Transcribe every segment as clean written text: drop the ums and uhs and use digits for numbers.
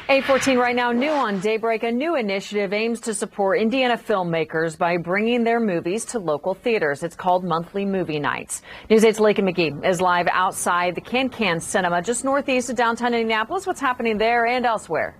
8:14 right now, new on Daybreak. A new initiative aims to support Indiana filmmakers by bringing their movies to local theaters. It's called Monthly Movie Nights. News 8's Lake McGee is live outside the Can Cinema, just northeast of downtown Indianapolis. What's happening there and elsewhere?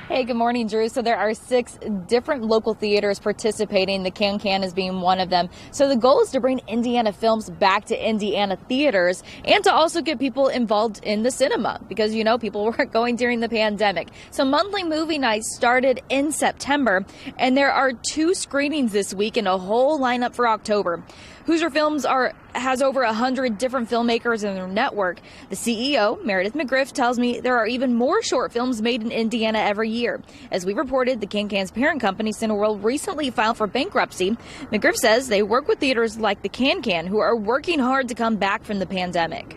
Hey, good morning, Drew. So there are 6 different local theaters participating. The Can is being one of them. So the goal is to bring Indiana films back to Indiana theaters and to also get people involved in the cinema because, you know, people were going during the pandemic. So Monthly Movie Nights started in September, and there are 2 screenings this week and a whole lineup for October. Hoosier Films has over 100 different filmmakers in their network. The CEO, Meredith McGriff, tells me there are even more short films made in Indiana every year. As we reported, the Can's parent company, Cineworld, recently filed for bankruptcy. McGriff says they work with theaters like the Can, who are working hard to come back from the pandemic.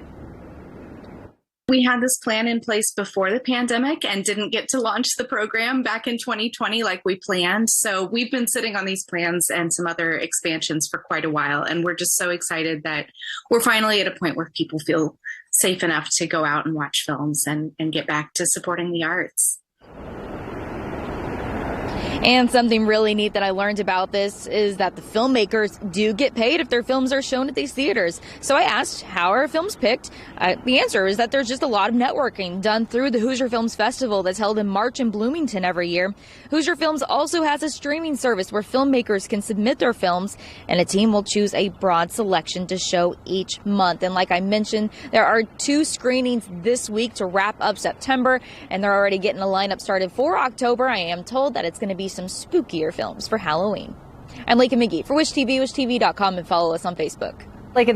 We had this plan in place before the pandemic and didn't get to launch the program back in 2020 like we planned. So we've been sitting on these plans and some other expansions for quite a while. And we're just so excited that we're finally at a point where people feel safe enough to go out and watch films and get back to supporting the arts. And something really neat that I learned about this is that the filmmakers do get paid if their films are shown at these theaters. So I asked, how are films picked? The answer is that there's just a lot of networking done through the Hoosier Films Festival that's held in March in Bloomington every year. Hoosier Films also has a streaming service where filmmakers can submit their films, and a team will choose a broad selection to show each month. And like I mentioned, there are 2 screenings this week to wrap up September, and they're already getting a lineup started for October. I am told that it's going to be some spookier films for Halloween. I'm Lake McGee for Wish TV, wishtv.com, and follow us on Facebook. Lake,